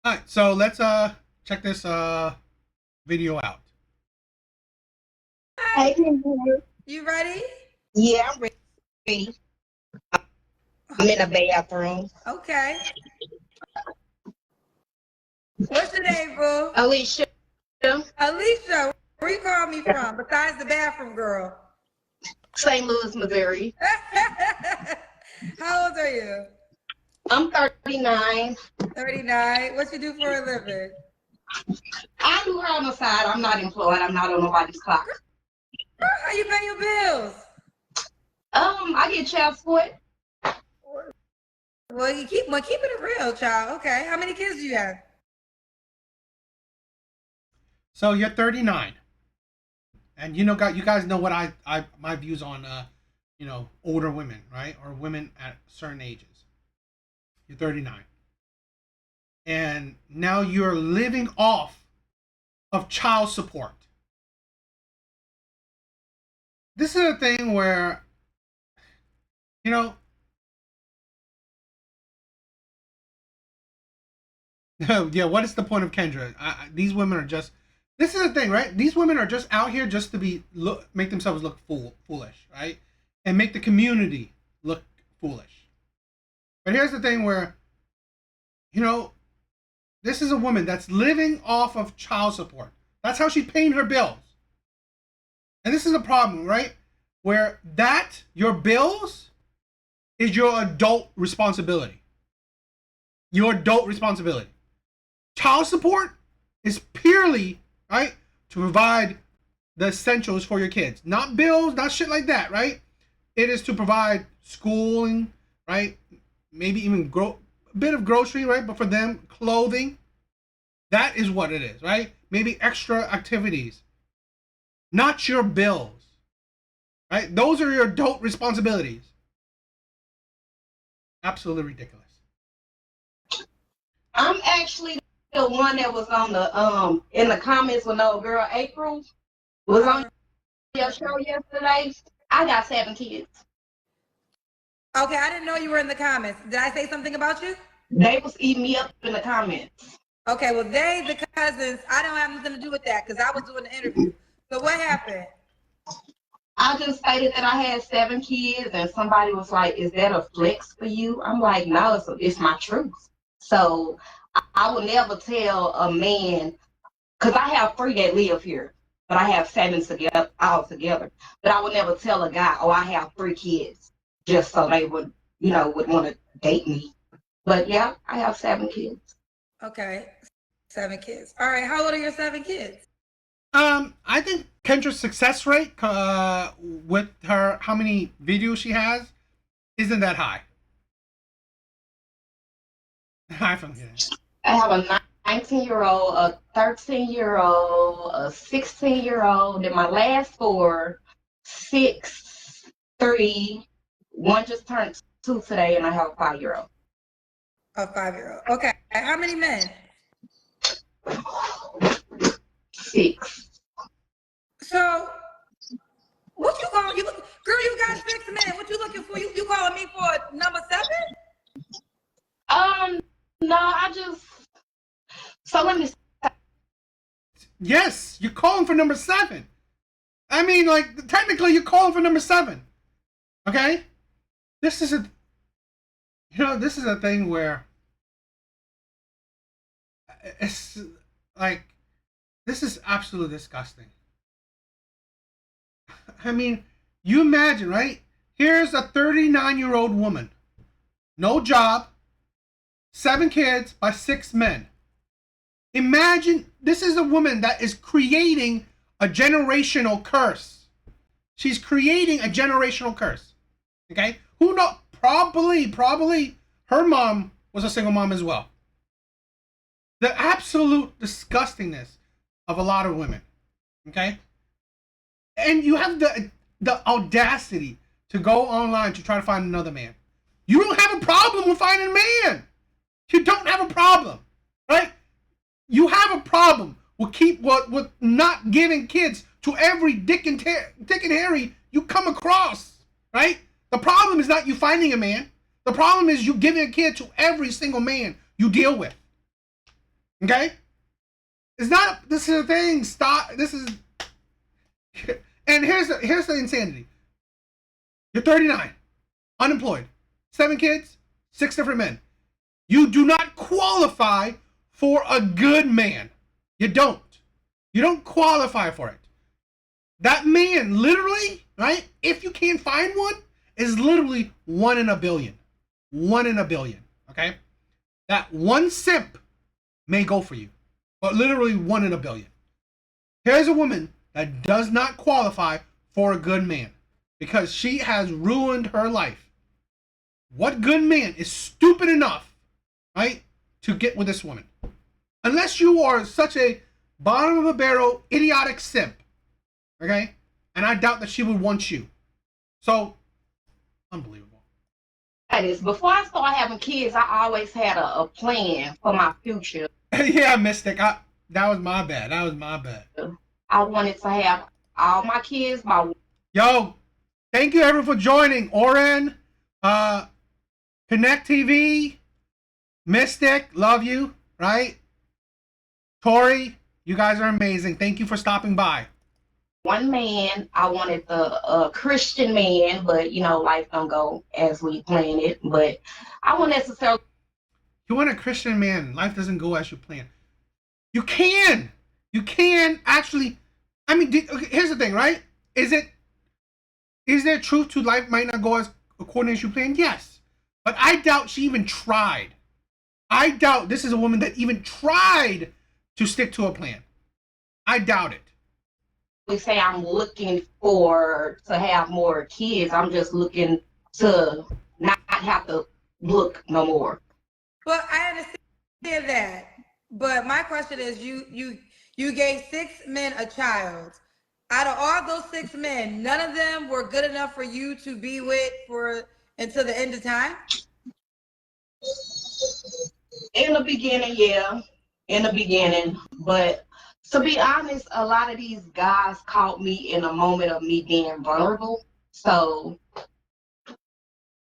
All right, so let's check this video out. Hey, Hi, Kendra. you ready? Yeah, I'm ready. I'm in the bathroom. Okay. What's your name, boo? Alicia, Alicia, where you call me from? Besides the bathroom girl. St. Louis, Missouri. How old are you? I'm 39. 39. What you do for a living? I do her on the side. I'm not employed. I'm not on nobody's clock. How you pay your bills? I get child support. Well, keeping it real, child. Okay. How many kids do you have? So you're 39, and you guys know what I my views on older women, right, or women at certain ages. You're 39, and now you're living off of child support. This is a thing where you know yeah, what is the point of Kendra? These women are just. This is the thing, right? These women are just out here just to make themselves look foolish, right? And make the community look foolish. But here's the thing where, you know, this is a woman that's living off of child support. That's how she's paying her bills. And this is a problem, right? Where your bills is your adult responsibility. Your adult responsibility. Child support is purely, right, to provide the essentials for your kids. Not bills, not shit like that, right? It is to provide schooling, right? Maybe even a bit of grocery, right? But for them, clothing. That is what it is, right? Maybe extra activities. Not your bills, right? Those are your adult responsibilities. Absolutely ridiculous. I'm actually the one that was on the in the comments when old girl April was on your show yesterday. I got 7 kids. Okay, I didn't know you were in the comments. Did I say something about you? They was eating me up in the comments. Okay, well, the cousins, I don't have nothing to do with that because I was doing the interview. So what happened? I just stated that I had 7 kids, and somebody was like, "Is that a flex for you?" I'm like, "No, it's my truth." So I would never tell a man, because I have 3 that live here, but I have 7 together all together. But I would never tell a guy, "Oh, I have 3 kids," just so they would want to date me. But yeah, I have 7 kids. Okay, 7 kids. All right, how old are your 7 kids? I think Kendra's success rate with her how many videos she has isn't that high. High from here. I have a 19-year-old, a 13-year-old, a 16-year-old, and my last 4, 6, 3, one just turned 2 today, and I have a 5-year-old. A 5-year-old. Okay, how many men? 6. So, what you calling? Girl, you got 6 men. What you looking for? You calling me for number 7? No, so let me. Yes, you're calling for number 7. I mean, like, technically, you're calling for number 7. Okay? This is this is a thing where it's like, this is absolutely disgusting. I mean, you imagine, right? Here's a 39-year-old woman, no job, 7 kids by 6 men. Imagine, this is a woman that is creating a generational curse. She's creating a generational curse. Okay? Who knows? Probably her mom was a single mom as well. The absolute disgustingness of a lot of women. Okay? And you have the audacity to go online to try to find another man. You don't have a problem with finding a man. You don't have a problem, right? You have a problem with not giving kids to every Dick and Harry you come across, right? The problem is not you finding a man. The problem is you giving a kid to every single man you deal with. Okay? It's not. This is a thing. Stop. This is. And here's the insanity. You're 39, unemployed, 7 kids, 6 different men. You do not qualify for a good man. You don't. You don't qualify for it. That man, literally, right? If you can't find one, is literally 1 in a billion. 1 in a billion. Okay? That one simp may go for you, but literally 1 in a billion. Here's a woman that does not qualify for a good man because she has ruined her life. What good man is stupid enough, right, to get with this woman? Unless you are such a bottom of a barrel, idiotic simp, okay? And I doubt that she would want you. So, unbelievable. That is, before I started having kids, I always had a plan for my future. Yeah, Mystic. That was my bad. I wanted to have all my kids by. Yo, thank you everyone for joining. Oren, Connect TV, Mystic, love you, right? Tori, you guys are amazing. Thank you for stopping by. One man, I wanted the Christian man, but life don't go as we plan it. But I won't necessarily. You want a Christian man. Life doesn't go as you plan. You can actually. I mean, okay, here's the thing, right? Is there truth to life might not go as according as you planned? Yes, but I doubt she even tried. I doubt this is a woman that even tried to stick to a plan. I doubt it. We say I'm looking to have more kids. I'm just looking to not have to look no more. Well, I understand that, but my question is, you gave 6 men a child. Out of all those 6 men, none of them were good enough for you to be with for until the end of time? In the beginning, yeah. In the beginning. But to be honest, a lot of these guys caught me in a moment of me being vulnerable. So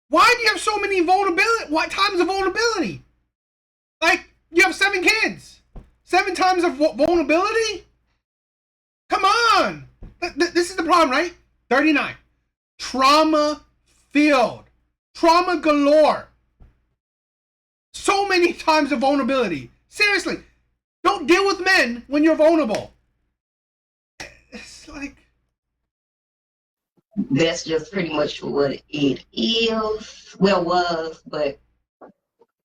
why do you have so many vulnerability? What times of vulnerability? Like, you have 7 kids. 7 times of vulnerability? Come on. This is the problem, right? 39. Trauma filled. Trauma galore. So many times of vulnerability. Seriously. Don't deal with men when you're vulnerable. It's like... that's just pretty much what it is. Well, was, but...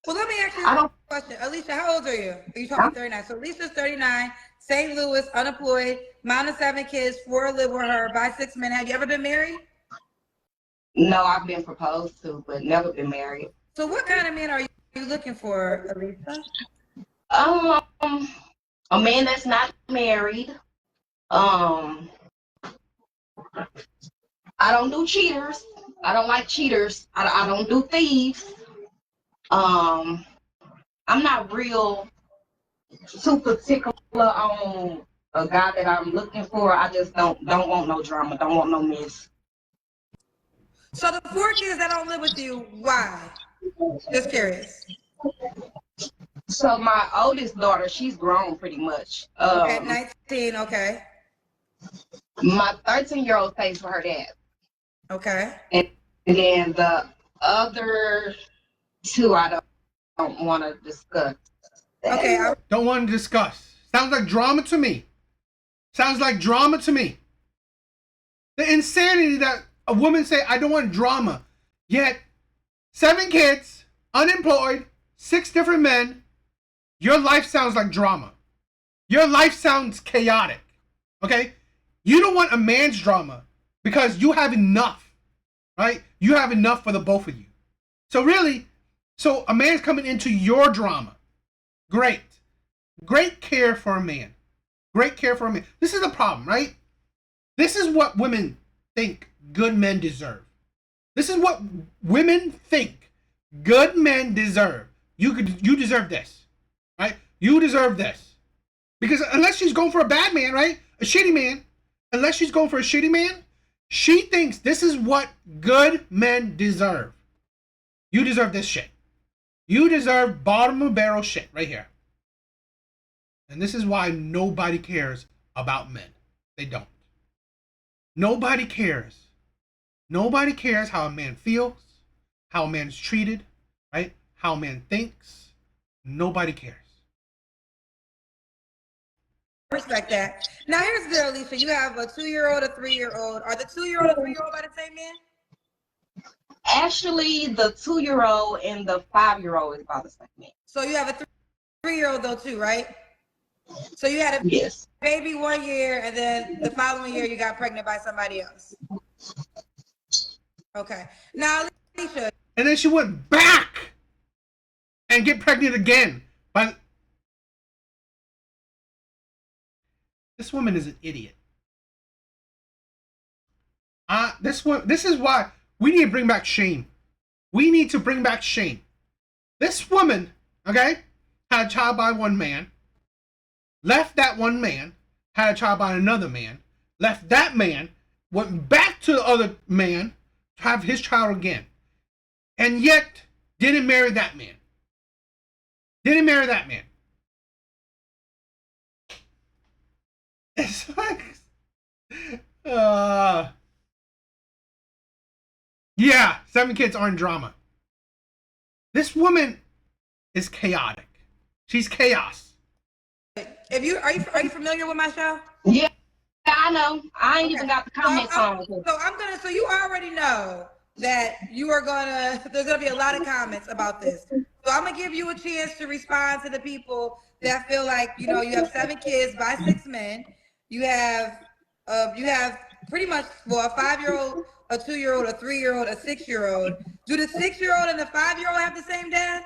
Well, let me ask you a question. Alicia, how old are you? You told me 39. So Alicia's 39, St. Louis, unemployed, mom of 7 kids, 4 live with her, by 6 men. Have you ever been married? No, I've been proposed to, but never been married. So what kind of man are you looking for, Alicia? A man that's not married. I don't do cheaters. I don't like cheaters. I don't do thieves. I'm not real too particular on a guy that I'm looking for. I just don't want no drama. Don't want no mess. So the 4 kids that don't live with you, why? Just curious. So my oldest daughter, she's grown pretty much. Okay, 19, okay. My 13-year-old stays with her dad. Okay. And then the other 2, I don't want to discuss. Okay. Don't want to discuss. Sounds like drama to me. The insanity that a woman say, I don't want drama. Yet, 7 kids, unemployed, 6 different men. Your life sounds like drama. Your life sounds chaotic. Okay? You don't want a man's drama because you have enough, right? You have enough for the both of you. So really, a man's coming into your drama. Great. Great care for a man. This is the problem, right? This is what women think good men deserve. This is what women think good men deserve. You deserve this, right? You deserve this. Because unless she's going for a bad man, right? A shitty man. Unless she's going for a shitty man, she thinks this is what good men deserve. You deserve this shit. You deserve bottom of barrel shit right here. And this is why nobody cares about men. They don't. Nobody cares. Nobody cares how a man feels, how a man is treated, right? How a man thinks. Nobody cares. Respect that. Now here's the deal, Alicia. You have a 2-year-old, a 3-year-old. Are the 2-year-old and 3-year-old by the same man? Actually, the 2-year-old and the 5-year-old is about the same man. So you have a 3-year-old though too, right? So you had a Yes. baby 1 year, and then the following year you got pregnant by somebody else. Okay. Now, Alicia. And then she went back and get pregnant again. But this woman is an idiot. This is why we need to bring back shame. We need to bring back shame. This woman, okay, had a child by one man, left that one man, had a child by another man, left that man, went back to the other man to have his child again, and yet didn't marry that man. Didn't marry that man. It's like, yeah, 7 kids aren't drama. This woman is chaotic. She's chaos. Are you familiar with my show? Yeah, I know. I ain't even got the comments on it. So you already know that there's gonna be a lot of comments about this. So I'm gonna give you a chance to respond to the people that feel like, you have 7 kids by 6 men. You have pretty much, well, a 5-year-old, a 2-year-old, a 3-year-old, a 6-year-old. Do the 6-year-old and the 5-year-old have the same dad?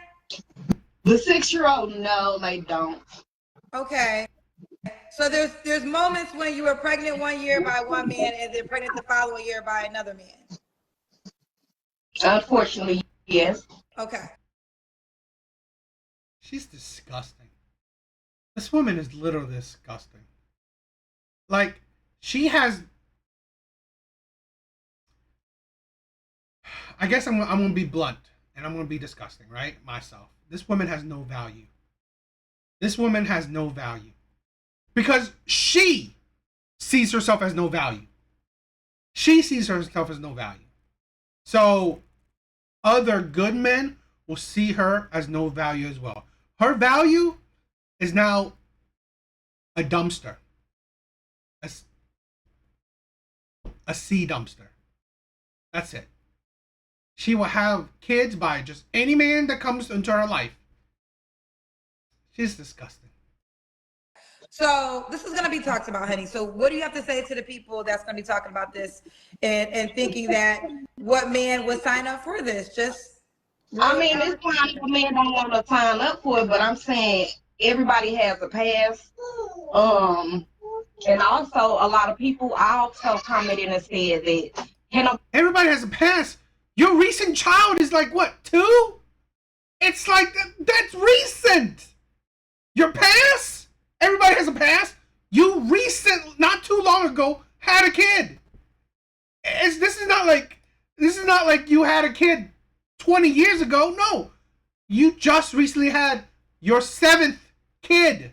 The 6-year-old, no, they don't. Okay. So there's moments when you were pregnant 1 year by one man and then pregnant the following year by another man. Unfortunately, yes. Okay. She's disgusting. This woman is literally disgusting. Like, she has... I guess I'm going to be blunt, and I'm going to be disgusting, right? Myself. This woman has no value. This woman has no value. Because she sees herself as no value. She sees herself as no value. So, other good men will see her as no value as well. Her value is now a dumpster. A sea dumpster. That's it. She will have kids by just any man that comes into her life. She's disgusting. So this is going to be talked about, honey. So what do you have to say to the people that's going to be talking about this and thinking that what man would sign up for this? I mean, it's fine if a man don't want to sign up for it, but I'm saying everybody has a past. And also a lot of people also commented and said that everybody has a past. Your recent child is like what, 2? It's like that's recent. Your past. Everybody has a past. You not too long ago had a kid. This is not like you had a kid 20 years ago. No, you just recently had your 7th kid.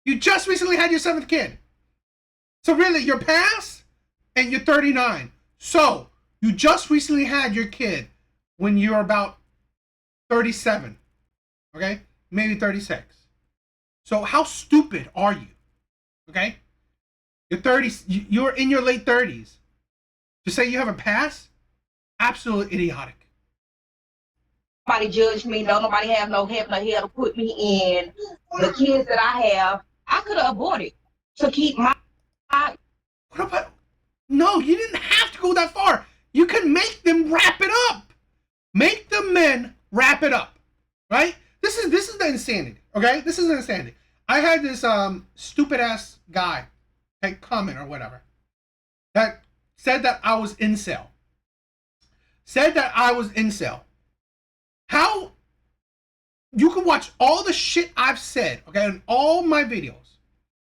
You just recently had your 7th kid. So really, your past, and you're 39. So you just recently had your kid when you're about 37. Okay, maybe 36. So how stupid are you? Okay, you're 30. You're in your late 30s. To say you have a past, absolutely idiotic. Nobody judge me. No, nobody have no heaven or hell to put me in. The kids that I have, I could have aborted to keep my. What about? No, you didn't have to go that far. You can make them wrap it up. Make the men wrap it up, right? This is the insanity. Okay, this is insanity. I had this stupid ass guy, comment or whatever, that said that I was incel. How? You can watch all the shit I've said, okay, in all my videos.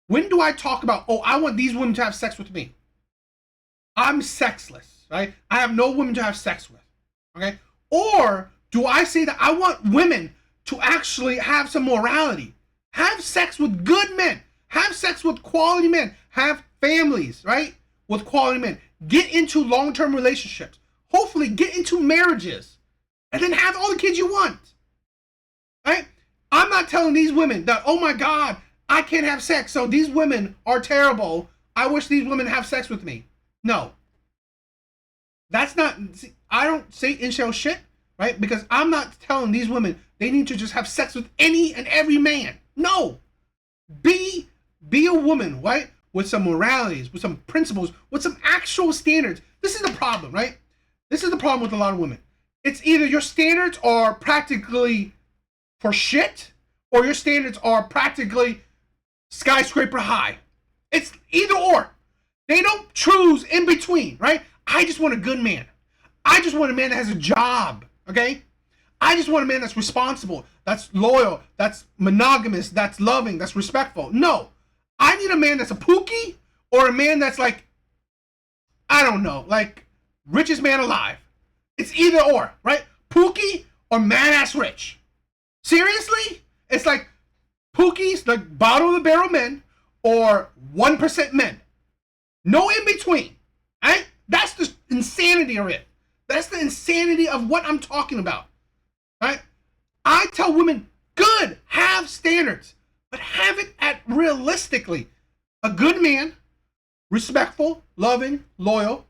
When do I talk about, oh, I want these women to have sex with me? I'm sexless, right? I have no women to have sex with, okay? Or do I say that I want women to actually have some morality, have Have sex with good men. Have sex with quality men. Have families, right? With quality men. Get into long-term relationships. Hopefully get into marriages. And then have all the kids you want. Right? I'm not telling these women that, oh my God, I can't have sex, so these women are terrible. I wish these women have sex with me. No. That's not, I don't say incel shit, right? Because I'm not telling these women they need to just have sex with any and every man. No. Be a woman, right? With some moralities, with some principles, with some actual standards. This is the problem, right? This is the problem with a lot of women. It's either your standards are practically for shit, or your standards are practically skyscraper high. It's either or. They don't choose in between, right? I just want a good man. I just want a man that has a job, okay? I just want a man that's responsible, that's loyal, that's monogamous, that's loving, that's respectful. No. I need a man that's a pookie or a man that's like, I don't know, like richest man alive. It's either or, right? Pookie or man-ass rich. Seriously? It's like Pookie's like bottom of the barrel men or 1% men. No in between. Right? That's the insanity of it. That's the insanity of what I'm talking about. Right? I tell women, good, have standards, but have it at realistically. A good man, respectful, loving, loyal,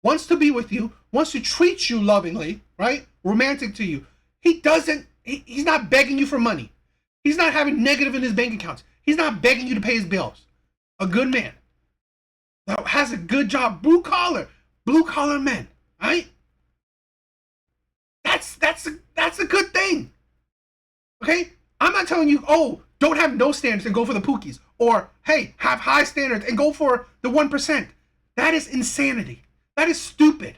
wants to be with you, wants to treat you lovingly, right? Romantic to you. He's not begging you for money. He's not having negative in his bank accounts. He's not begging you to pay his bills. A good man that has a good job, blue collar men, right? That's a good thing. Okay? I'm not telling you, oh, don't have no standards and go for the pookies. Or, hey, have high standards and go for the 1%. That is insanity. That is stupid.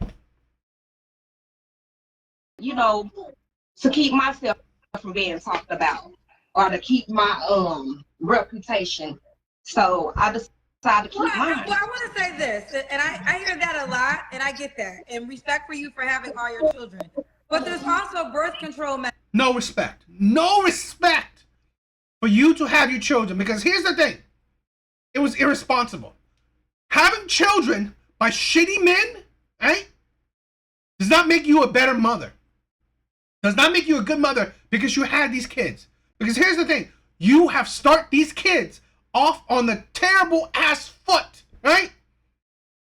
You know, to keep myself from being talked about or to keep my reputation. So I decided to keep mine. Well, I want to say this, and I hear that a lot, and I get that, and respect for you for having all your children. But there's also birth control methods. No respect. No respect for you to have your children. Because here's the thing. It was irresponsible. Having children by shitty men, right, does not make you a better mother. Does not make you a good mother because you had these kids. Because here's the thing. You have start these kids off on the terrible ass foot, right?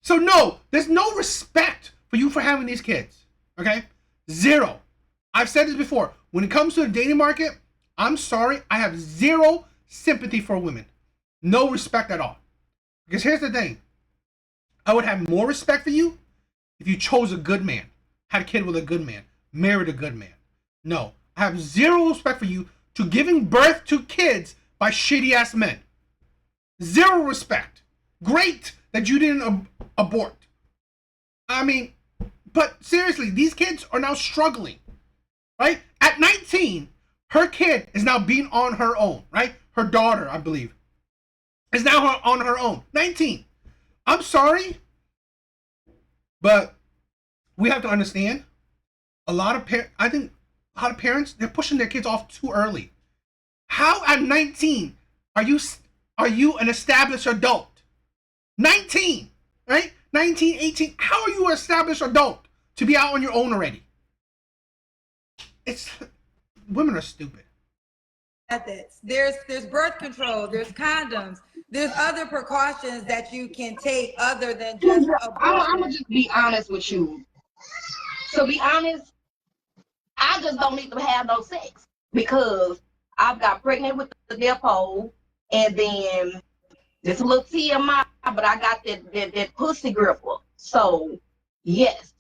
So no, there's no respect for you for having these kids, okay? Zero. I've said this before. When it comes to the dating market, I'm sorry, I have zero sympathy for women. No respect at all. Because here's the thing. I would have more respect for you if you chose a good man, had a kid with a good man, married a good man. No, I have zero respect for you to giving birth to kids by shitty ass men. Zero respect. Great that you didn't abort. I mean, but seriously, these kids are now struggling, right? At 19, her kid is now being on her own, right? Her daughter, I believe, is now on her own. 19. I'm sorry, but we have to understand a lot of parents, they're pushing their kids off too early. How at 19 are you an established adult? 19, right? 19, 18. How are you an established adult to be out on your own already? Women are stupid. Methods. There's birth control, there's condoms, there's other precautions that you can take other than just I'm gonna just be honest with you. To be honest, I just don't need to have no sex because I've got pregnant with the depot, and then this little TMI, but I got that pussy gripper. So yes.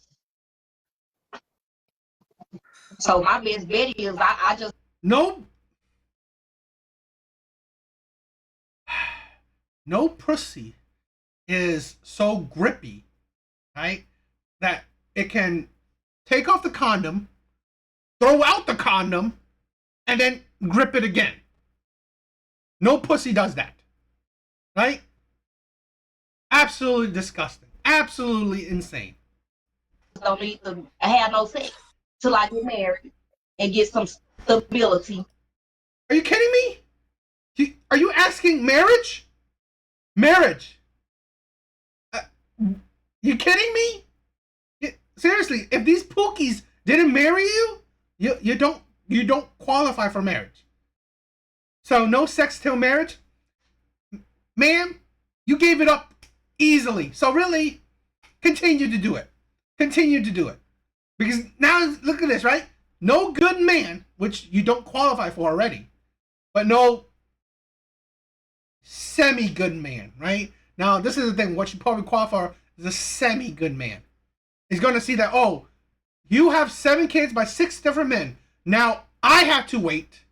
So my best bet is I just no pussy is so grippy, right, that it can take off the condom, throw out the condom, and then grip it again. No pussy does that, right? Absolutely disgusting. Absolutely insane. don't need to have no sex till I get married and get some stability. Are you kidding me? asking marriage? Marriage. You kidding me? Seriously, if these pookies didn't marry you, you don't qualify for marriage. So no sex till marriage, ma'am. You gave it up easily. So really, continue to do it. Continue to do it. Because now look at this, right? No good man, which you don't qualify for already, but no semi-good man, right? Now this is the thing. What you probably qualify for is a semi-good man. He's going to see that, oh, you have 7 kids by 6 different men. Now I have to wait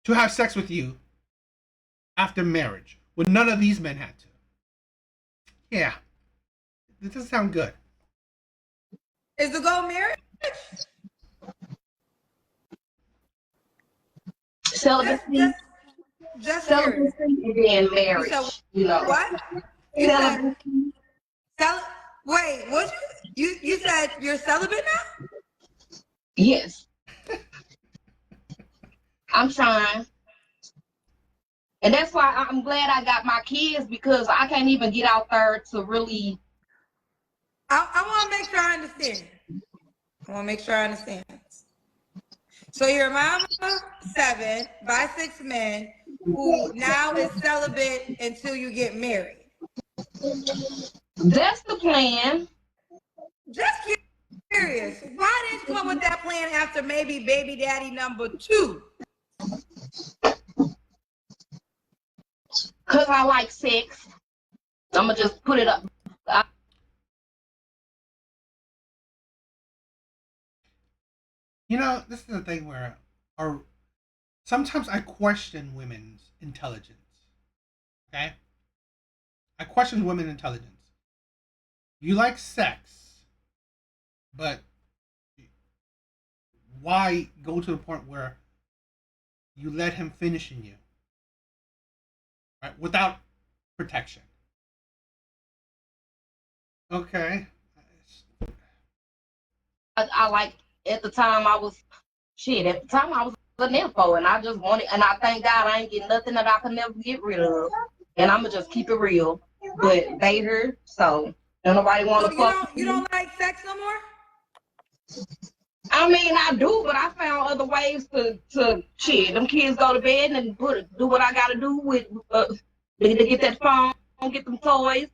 to have sex with you after marriage when none of these men had to. Yeah, it doesn't sound good. Is the goal marriage? Celibacy. Just curious. Celibacy and then marriage. You know. What? You said wait, what you said you're celibate now? Yes. I'm trying. And that's why I'm glad I got my kids, because I can't even get out there to really. I want to make sure I understand. So you're a mom of 7 by 6 men who now is celibate until you get married. That's the plan. Just curious, why didn't you come with that plan after maybe baby daddy number 2? Because I like sex. I'm going to just put it up. You know, this is the thing where sometimes I question women's intelligence. Okay? I question women's intelligence. You like sex, but why go to the point where you let him finish in you? Right? Without protection. Okay. I like, at the time I was a nympho, and I just wanted, and I thank God I ain't get nothing that I could never get rid of. And I'm going to just keep it real. But they heard, so don't nobody want to fuck. You don't like sex no more? I mean, I do, but I found other ways to shit. Them kids go to bed and do what I gotta do with to get that phone, get them toys.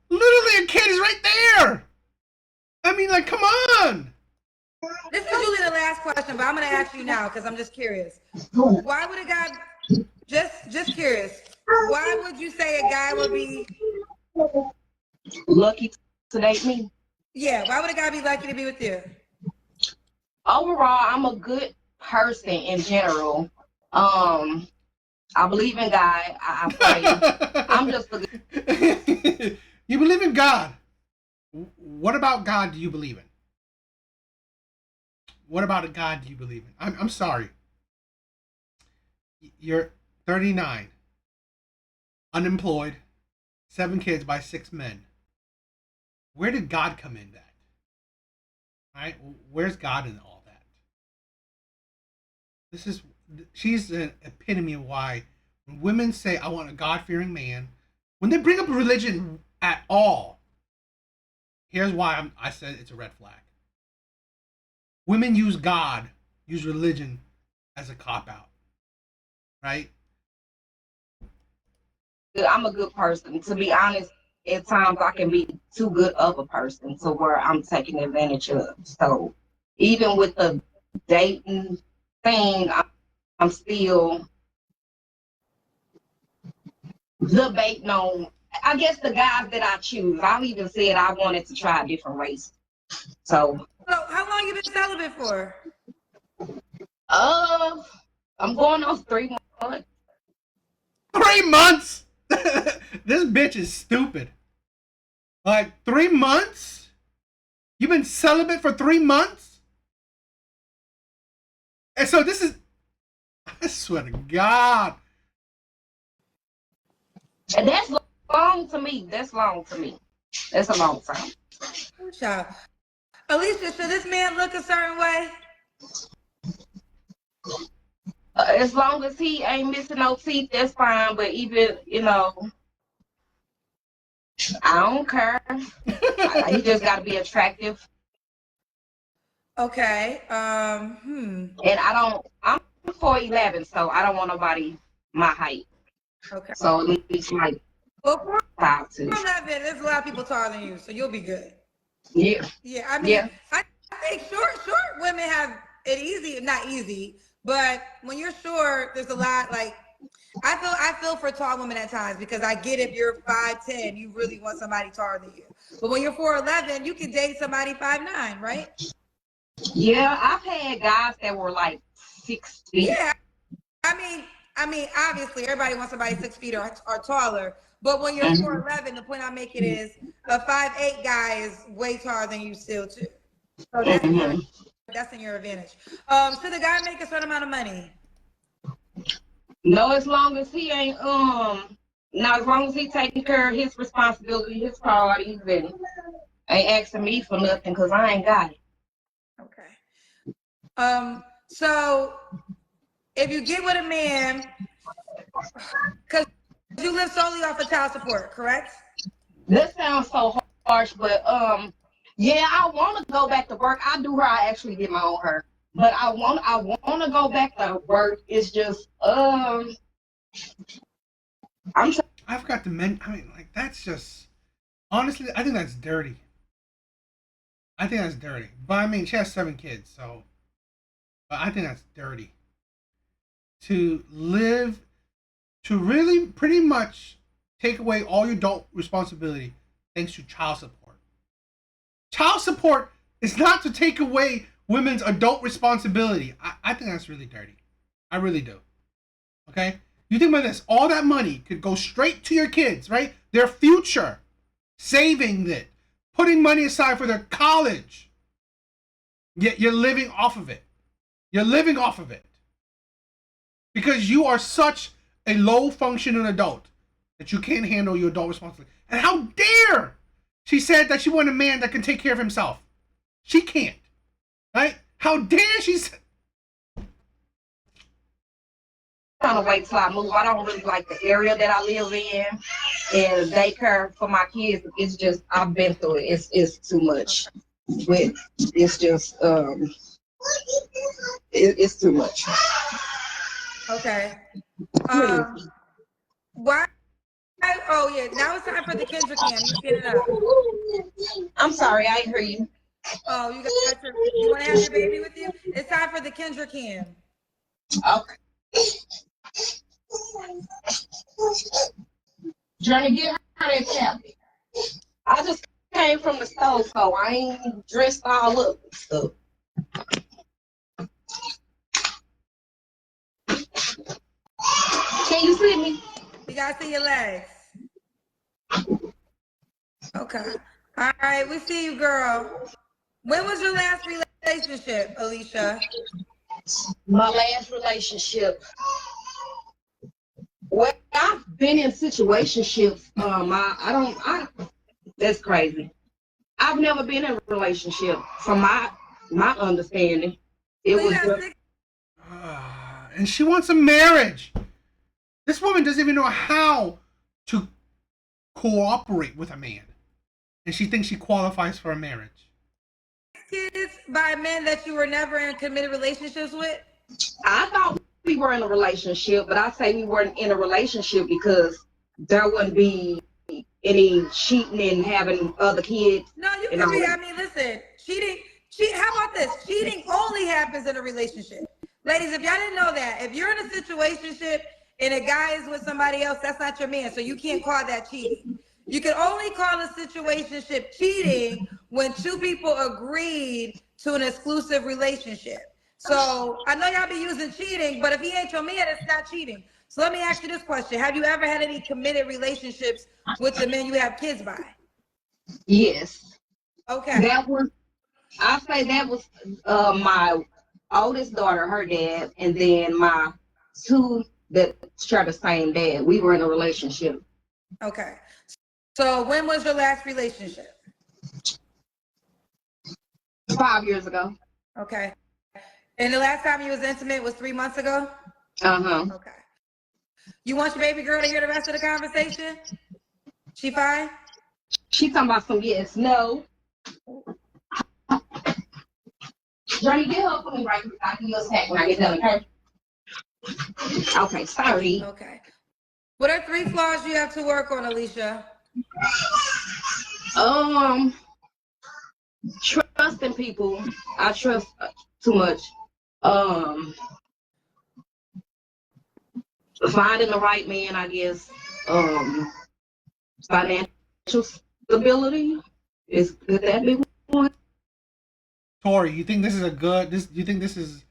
Literally, a kid is right there. I mean, like, come on. This is usually the last question, but I'm gonna ask you now because I'm just curious. Why would a guy? Just curious. Why would you say a guy would be lucky to date me? Yeah. Why would a guy be lucky to be with you? Overall, I'm a good person in general. I believe in God. I pray. I'm just a good. You believe in God. What about God do you believe in? What about a God do you believe in? I'm sorry. You're 39, unemployed, 7 kids by 6 men. Where did God come in that? Right? Where's God in all that? She's an epitome of why when women say, I want a God-fearing man, when they bring up religion at all, here's why I said it's a red flag. Women use religion as a cop-out. Right? I'm a good person. To be honest, at times I can be too good of a person to where I'm taking advantage of. So even with the dating thing, I'm still debating on, I guess, the guys that I choose. I've even said I wanted to try a different race. So how long you been celibate for? I'm going on 3 months. 3 months? This bitch is stupid. Like 3 months? You've been celibate for 3 months? And so this is, I swear to God. And that's long to me. That's long to me. That's a long time. Child. Alicia, should this man look a certain way? As long as he ain't missing no teeth, that's fine. But even, I don't care. He just got to be attractive. Okay. And I'm 4'11", so I don't want nobody my height. Okay. So at least like Well, 5'2". 4'11", there's a lot of people taller than you, so you'll be good. Yeah. Yeah, I mean, Yeah. I think short women have it easy, not easy, but when you're short, there's a lot like I feel for tall women at times because I get if you're 5'10", you really want somebody taller than you. But when you're 4'11", you can date somebody 5'9", right? Yeah, I've had guys that were like 6 feet. Yeah, I mean, obviously everybody wants somebody 6 feet or taller. But when you're 4'11", the point I'm making is a 5'8" guy is way taller than you still too. So that's in your advantage. Should the guy make a certain amount of money? No, as long as he ain't now as long as he taking care of his responsibility, his priorities, and ain't asking me for nothing because I ain't got it. Okay. So if you get with a man, because you live solely off of child support, correct? This sounds so harsh, but yeah, I want to go back to work. I do hair. I actually get my own hair, but I want to go back to work. It's just I've got the men. I mean, like that's just honestly, I think that's dirty. I think that's dirty. But I mean, she has 7 kids, so. But I think that's dirty. To live, to really pretty much take away all your adult responsibility thanks to child support. Child support is not to take away women's adult responsibility. I think that's really dirty. I really do. Okay? You think about this, all that money could go straight to your kids, right? Their future, saving it, putting money aside for their college. Yet you're living off of it. You're living off of it. Because you are such a low functioning adult that you can't handle your adult responsibility. And how dare she said that she wanted a man that can take care of himself. She can't. Right? How dare she say trying to wait till I move. I don't really like the area that I live in, and daycare for my kids. It's just I've been through it. It's too much. With it's just it's too much. Okay. Why? Oh yeah. Now it's time for the Kendra cam. You get it up. I'm sorry, I hear you. Oh, you want to have your baby with you? It's time for the Kendra cam. Okay. Journey, get her that tablet. I just came from the store, so I ain't dressed all up and stuff. Can you see me? You gotta see your legs. Okay. All right, we see you, girl. When was your last relationship, Alicia? My last relationship. Well, I've been in situationships. That's crazy. I've never been in a relationship. From my understanding, it So you was got just. six. and she wants a marriage. This woman doesn't even know how to cooperate with a man. And she thinks she qualifies for a marriage. Kids by men that you were never in committed relationships with? I thought we were in a relationship, but I say we weren't in a relationship because there wouldn't be any cheating and having other kids. No, you can be. I mean, listen, how about this? Cheating only happens in a relationship. Ladies, if y'all didn't know that, if you're in a situationship and a guy is with somebody else, that's not your man. So you can't call that cheating. You can only call a situationship cheating when two people agreed to an exclusive relationship. So I know y'all be using cheating, but if he ain't your man, it's not cheating. So let me ask you this question. Have you ever had any committed relationships with the men you have kids by? Yes. Okay. I say that was my oldest daughter, her dad, and then my two that share the same dad. We were in a relationship. Okay. So when was your last relationship? 5 years ago. Okay. And the last time you was intimate was 3 months ago? Okay. You want your baby girl to hear the rest of the conversation? She fine? She talking about some yes, no. Johnny, get her for me right quick. I'll give you a snack when I get done, okay? Okay, sorry. Okay. What are 3 flaws you have to work on, Alicia? Trusting people. I trust too much. Finding the right man, I guess. Financial stability is could that be one? Tori, you think this is a good? This you think this is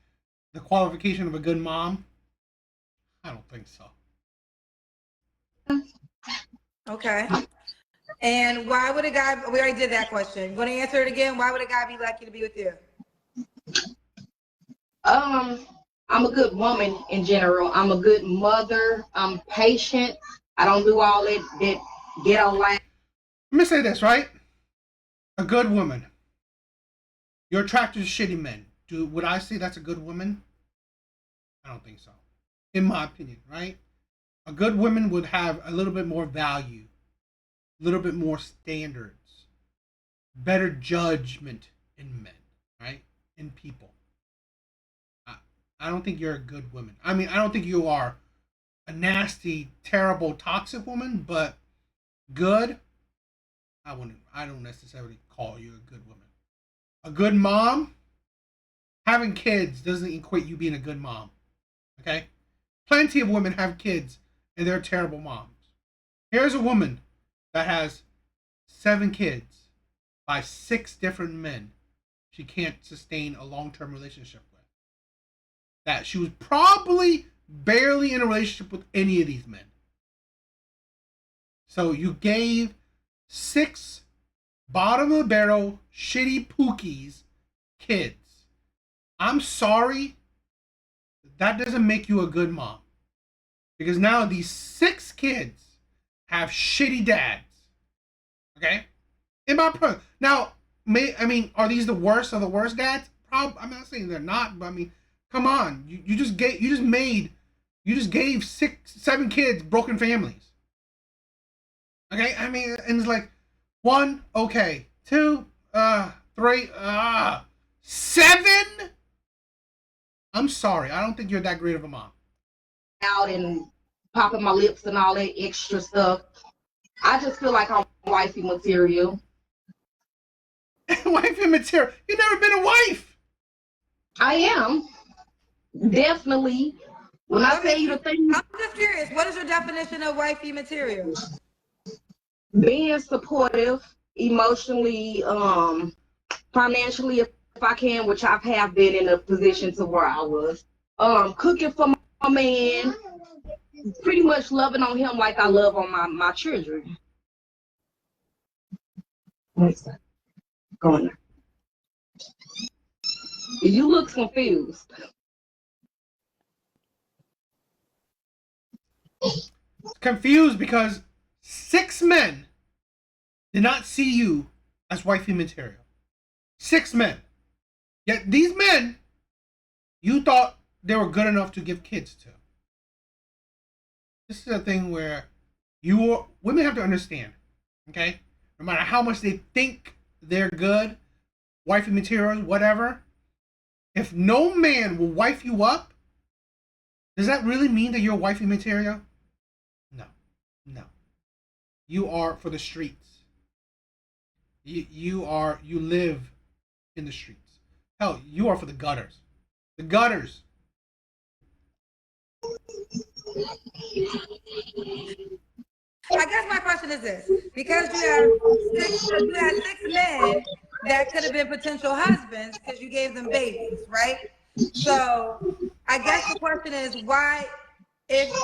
the qualification of a good mom? I don't think so. Okay. And why would a guy, we already did that question. You want to answer it again? Why would a guy be lucky to be with you? I'm a good woman in general. I'm a good mother. I'm patient. I don't do all that get on line. Let me say this, right? A good woman. You're attracted to shitty men. Would I say that's a good woman? I don't think so. In my opinion, right? A good woman would have a little bit more value, a little bit more standards, better judgment in men, right? In people. I don't think you're a good woman. I mean, I don't think you are a nasty, terrible, toxic woman, but good, I wouldn't. I don't necessarily call you a good woman. A good mom, having kids doesn't equate you being a good mom. Okay? Plenty of women have kids and they're terrible moms. Here's a woman that has 7 kids by 6 different men she can't sustain a long-term relationship with. That she was probably barely in a relationship with any of these men. So you gave 6 bottom of the barrel shitty pookies kids. I'm sorry, that doesn't make you a good mom. Because now these 6 kids have shitty dads. Okay? In my now, are these the worst of the worst dads? I'm not saying they're not, but I mean, come on. You just gave 7 kids broken families. Okay? I mean, and it's like 1, okay, 2, 3, 7? I'm sorry. I don't think you're that great of a mom. Out and popping my lips and all that extra stuff. I just feel like I'm wifey material. Wifey material? You've never been a wife. I am. Definitely. When I tell you the thing, I'm just curious, what is your definition of wifey material? being supportive, emotionally, financially, if I can, which I have been in a position to where I was. Cooking for my man, pretty much loving on him like I love on my children. What's that? Going there. You look confused. Confused because 6 men did not see you as wifey material. 6 men. Yet these men, you thought they were good enough to give kids to. This is a thing where women have to understand, okay? No matter how much they think they're good, wifey material, whatever, if no man will wife you up, does that really mean that you're wifey material? No. No. You are for the streets. You live in the streets. Hell, you are for the gutters. The gutters. I guess my question is this: because you had 6 men that could have been potential husbands because you gave them babies, right? So I guess the question is why, if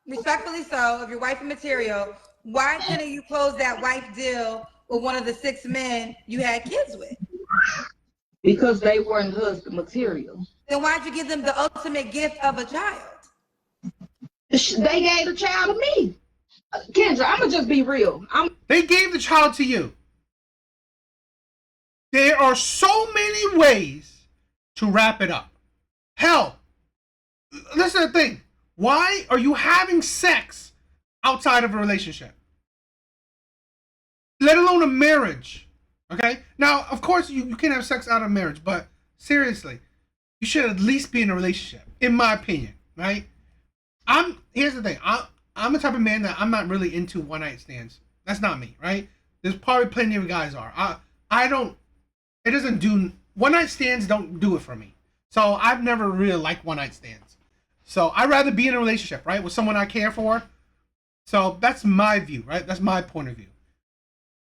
respectfully so, if you're wifey material, why couldn't you close that wife deal with one of the 6 men you had kids with? Because they weren't husband material. Then why'd you give them the ultimate gift of a child? They gave the child to me. Kendra, I'm gonna just be real. They gave the child to you. There are so many ways to wrap it up. Hell, This is the thing. Why are you having sex outside of a relationship? Let alone a marriage. Okay? Now, of course, you can have sex out of marriage, but seriously, you should at least be in a relationship, in my opinion, right? Here's the thing. I'm the type of man that I'm not really into one night stands. That's not me, right? There's probably plenty of guys are. I don't. It doesn't do one night stands. Don't do it for me. So I've never really liked one night stands. So I'd rather be in a relationship, right, with someone I care for. So that's my view, right? That's my point of view.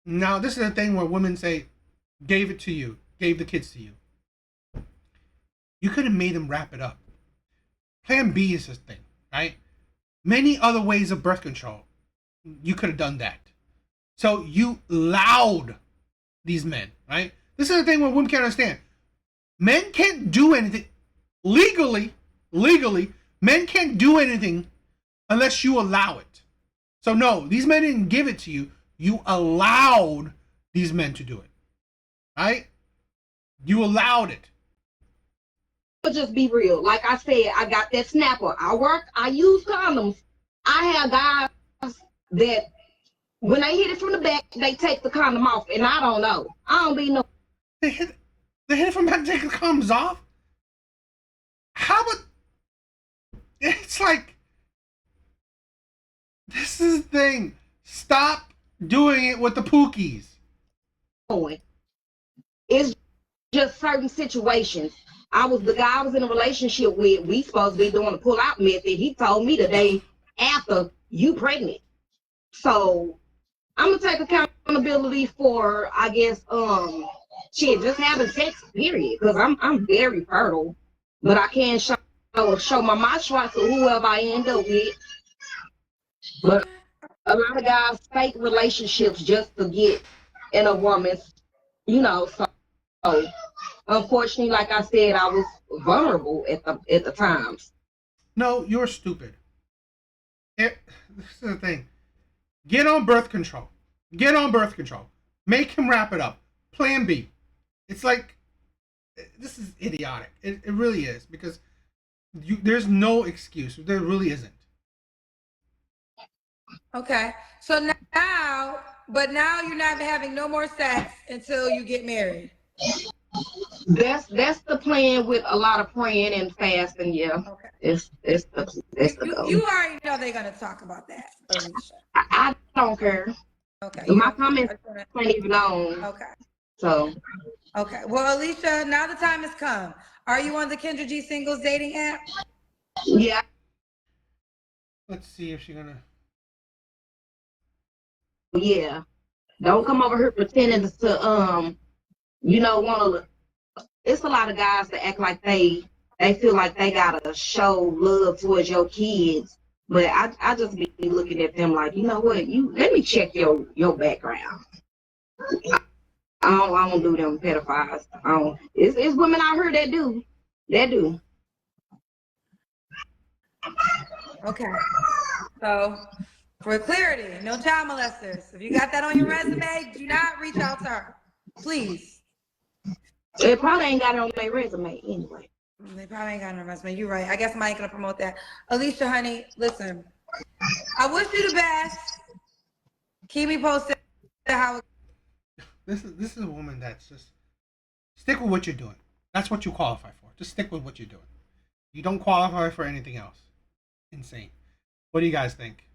Now this is the thing where women say, "Gave it to you, gave the kids to you." You could have made them wrap it up. Plan B is this thing, right? Many other ways of birth control. You could have done that. So you allowed these men, right? This is the thing where women can't understand. Men can't do anything legally. Legally, men can't do anything unless you allow it. So no, these men didn't give it to you. You allowed these men to do it, right? You allowed it. But just be real. Like I said, I got that snapper. I use condoms. I have guys that when they hit it from the back, they take the condom off, and I don't know. I don't be no. They hit it from back, taking the condoms off. How about? It's like this is the thing. Stop doing it with the pookies. It's just certain situations. The guy I was in a relationship with. We supposed to be doing the pull out method. He told me the day after you pregnant. So I'm gonna take accountability for, I guess, shit, just having sex, period. Because I'm very fertile, but I can't show my matrix to whoever I end up with. But a lot of guys fake relationships just to get in a woman's, so unfortunately, like I said, I was vulnerable at the times. No, you're stupid. This is the thing. Get on birth control. Get on birth control. Make him wrap it up. Plan B. It's like this is idiotic. It really is because there's no excuse. There really isn't. Okay. So now you're not having no more sex until you get married. That's the plan with a lot of praying and fasting. Yeah, Okay. It's the goal. You already know they're gonna talk about that, Alicia. I don't care. Okay. My comments ain't even on. Okay. So. Okay. Well, Alicia, now the time has come. Are you on the Kendra G Singles dating app? Yeah. Let's see if she's gonna. Yeah. Don't come over here pretending to want to. It's a lot of guys that act like they feel like they gotta show love towards your kids, but I just be looking at them like, you know what, let me check your background. I don't do them pedophiles. It's women out here that do. Okay. So for clarity, no child molesters. If you got that on your resume, do not reach out to her, please. They probably ain't got it on their resume anyway. They probably ain't got no resume. You're right. I guess I ain't gonna promote that. Alicia, honey, listen. I wish you the best. Keep me posted how. This is a woman that's just stick with what you're doing. That's what you qualify for. Just stick with what you're doing. You don't qualify for anything else. Insane. What do you guys think?